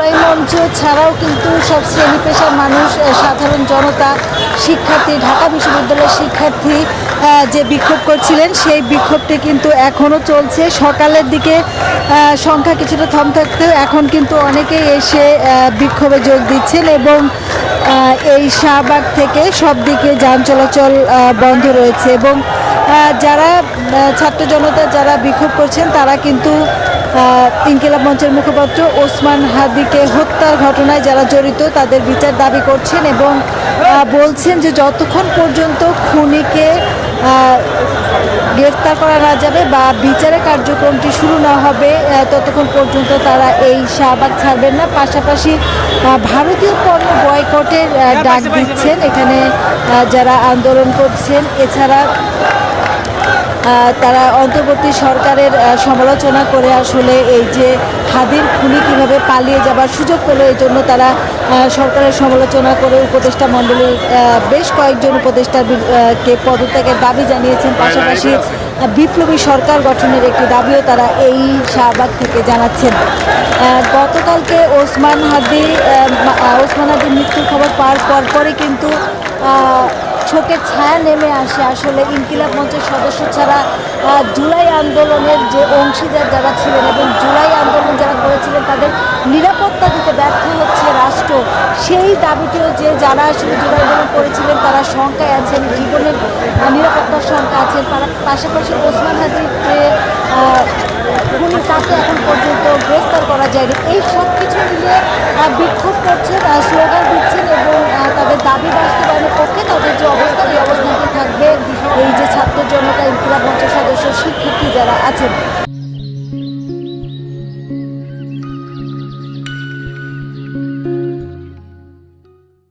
জুলাই মঞ্চ ছাড়াও কিন্তু সব শ্রেণী পেশার মানুষ, সাধারণ জনতা, শিক্ষার্থী, ঢাকা বিশ্ববিদ্যালয়ের শিক্ষার্থী যে বিক্ষোভ করছিলেন সেই বিক্ষোভটি কিন্তু এখনও চলছে। সকালের দিকে সংখ্যা কিছুটা থম থাকতেও এখন কিন্তু অনেকেই এসে বিক্ষোভে যোগ দিচ্ছেন এবং এই শাহবাগ থেকে সব দিকে যান চলাচল বন্ধ রয়েছে এবং যারা ছাত্র জনতা যারা বিক্ষোভ করছেন তারা কিন্তু ইনকিলাব মঞ্চের মুখপাত্র ওসমান হাদিকে হত্যার ঘটনায় যারা জড়িত তাদের বিচার দাবি করছেন এবং বলছেন যে যতক্ষণ পর্যন্ত খুনিকে গ্রেফতার করা না যাবে বা বিচারের কার্যক্রমটি শুরু না হবে ততক্ষণ পর্যন্ত তারা এই শাহবাগ ছাড়বেন না। পাশাপাশি ভারতীয় পণ্য বয়কটের ডাক দিচ্ছেন এখানে যারা আন্দোলন করছেন। এছাড়া তারা অন্তর্বর্তী সরকারের সমালোচনা করে আসলে এই যে হাদির খুনি কীভাবে পালিয়ে যাবার সুযোগ পেল এই জন্য তারা সরকারের সমালোচনা করে উপদেষ্টা মণ্ডলীর বেশ কয়েকজন উপদেষ্টাকে পদত্যাগের দাবি জানিয়েছেন। পাশাপাশি বিপ্লবী সরকার গঠনের একটি দাবিও তারা এই শাহবাগ থেকে জানাচ্ছেন। গতকালকে ওসমান হাদির মৃত্যুর খবর পাওয়ার পরপরই কিন্তু শোকের ছায়া নেমে আসে আসলে ইনকিলাব মঞ্চের সদস্য ছাড়া জুলাই আন্দোলনের যে অংশীদার যারা ছিলেন এবং জুলাই আন্দোলন যারা করেছিলেন তাদের নিরাপত্তা দিতে ব্যর্থ হচ্ছে রাষ্ট্র, সেই দাবিটিও যে যারা আসলে জুলাই আন্দোলন করেছিলেন তারা শঙ্কায় আছেন, জীবনের নিরাপত্তার শঙ্কা আছেন। পাশাপাশি ওসমান হাদির খুনি তাকে এখন পর্যন্ত গ্রেফতার করা যায়নি। এই সব কিছু মিলিয়ে বিক্ষোভ করছেন, স্লোগান দিচ্ছেন এবং তাদের দাবি বাস্তবায়নের পক্ষে তাদের যে অবস্থান এই অবস্থানটি থাকবে এই যে ছাত্র জনতা, ইনকিলাব মঞ্চের সদস্য, শিক্ষার্থী যারা আছেন।